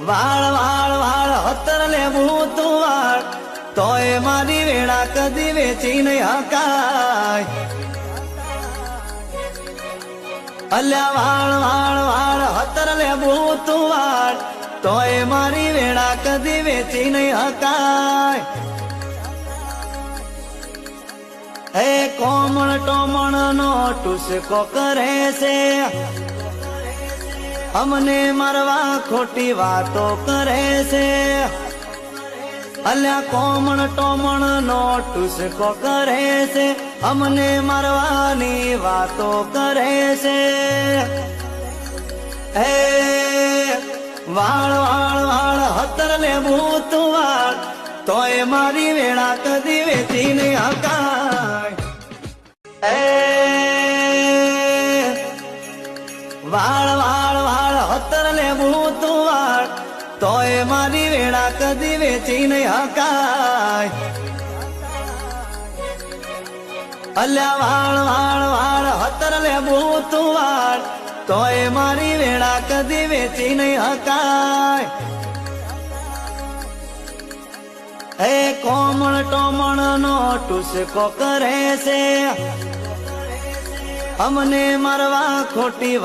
વાળ વાળ વાળ હતર લેવું તું વાળ તોય મારી વેળા કદી વેચી નહીં હકાય. અલ્યા વાળ વાળ વાળ હતર લેવું તું વાળ તોય મારી વેળા કદી વેચી નહીં હકાય. હે કોમળ ટોમણ નો ટુસકો કરે છે, અમને મારવા ખોટી વાતો કરે છે. અલ્યા કોમણ ટોમણ નો ટુસકો કરે છે, અમને મારવાની વાતો કરે છે. હે વાળ વાળ વાળ હતર લેવું તું વાળ તોય મારી વેળા કદી વેચી નહીં હકાય. વાળ વાળ વાળ હતર લેવું તું વાળ તોય મારી વેળા કદી વેચી નહીં હકાય. અલ્યા વાળ વાળ વાળ હતર લેવું તું વાળ તોય મારી વેળા કદી વેચી નહીં હકાય. હે કોમળ ટોમણ નો ટુસકો કરે છે, અમને મારવા ખોટી